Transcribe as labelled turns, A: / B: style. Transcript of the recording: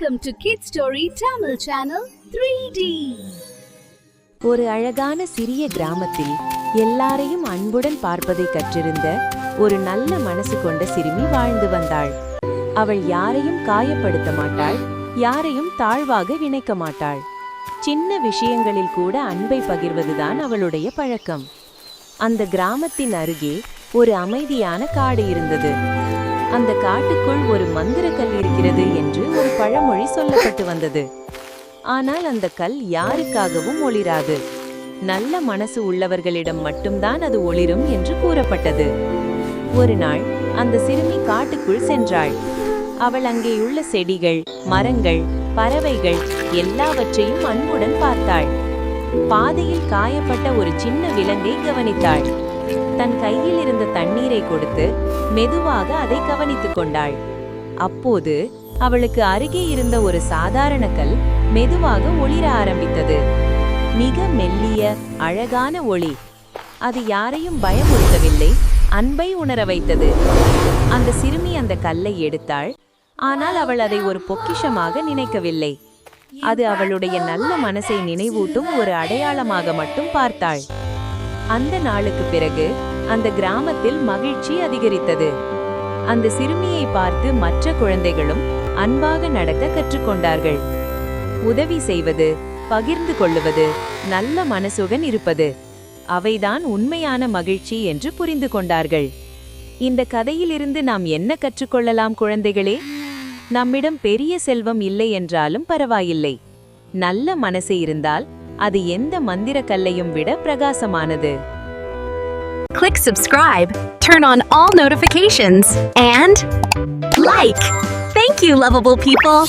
A: Welcome to Kids Story Tamil Channel 3D.
B: ஒரு அழகான சிறிய கிராமத்தில் எல்லாரையும் அன்புடன் பார்ப்பதை கற்றிருந்த ஒரு நல்ல மனசு கொண்ட சிறுமி வாழ்ந்து வந்தாள். அவள் யாரையும் காயப்படுத்த மாட்டாள், யாரையும் தாழ்வாக நினைக்க மாட்டாள். சின்ன விஷயங்களில் கூட அன்பை பகிர்வதுதான் அவளுடைய பழக்கம். அந்த கிராமத்தின் அருகே ஒரு அமைதியான காடு இருந்தது. அந்த காட்டுக்குள் ஒரு மந்திரக்கல் இருக்கிறது என்று ஒரு பழமொழி சொல்லப்பட்டு வந்தது. ஆனால் அந்த கல் யாருக்காகவும் ஒளிராது. நல்ல மனசு உள்ளவர்களிடம் மட்டும்தான் அது ஒளிரும் என்று கூறப்பட்டது. ஒரு நாள் அந்த சிறுமி காட்டுக்குள் சென்றாள். அவள் அங்கேயுள்ள செடிகள், மரங்கள், பறவைகள் எல்லாவற்றையும் அன்புடன் பார்த்தாள். பாதையில் காயப்பட்ட ஒரு சின்ன விலங்கை கவனித்தாள். தன் கையில் இருந்த தண்ணீரை கொடுத்து மெதுவாக அதை கவனித்துக் கொண்டாள். அப்போது அவளுக்கு அருகே இருந்த ஒரு சாதாரண கல் மெதுவாக ஒளிர ஆரம்பித்தது. மிக மெல்லிய அழகான ஒளி. அது யாரையும் பயமுறுத்தவில்லை, அன்பை உணர வைத்தது. அந்த சிறுமி அந்த கல்லை எடுத்தாள். ஆனால் அவள் அதை ஒரு பொக்கிஷமாக நினைக்கவில்லை. அது அவளுடைய நல்ல மனசை நினைவூட்டும் ஒரு அடையாளமாக மட்டும் பார்த்தாள். அந்த நாளுக்கு பிறகு அந்த கிராமத்தில் மகிழ்ச்சி அதிகரித்தது. அந்த சிறுமியை பார்த்து மற்ற குழந்தைகளும் அன்பாக நடக்க கற்றுக்கொண்டார்கள். உதவி செய்வது, பகிர்ந்து கொள்ளுவது, நல்ல மனசுடன் இருப்பது, அவைதான் உண்மையான மகிழ்ச்சி என்று புரிந்து கொண்டார்கள். இந்த கதையிலிருந்து நாம் என்ன கற்றுக்கொள்ளலாம் குழந்தைகளே? நம்மிடம் பெரிய செல்வம் இல்லை என்றாலும் பரவாயில்லை. நல்ல மனசு இருந்தால் அது எந்த மந்திர கல்லையும் விட பிரகாசமானது.
C: Click subscribe, turn on all notifications, and like. Thank you, lovable people.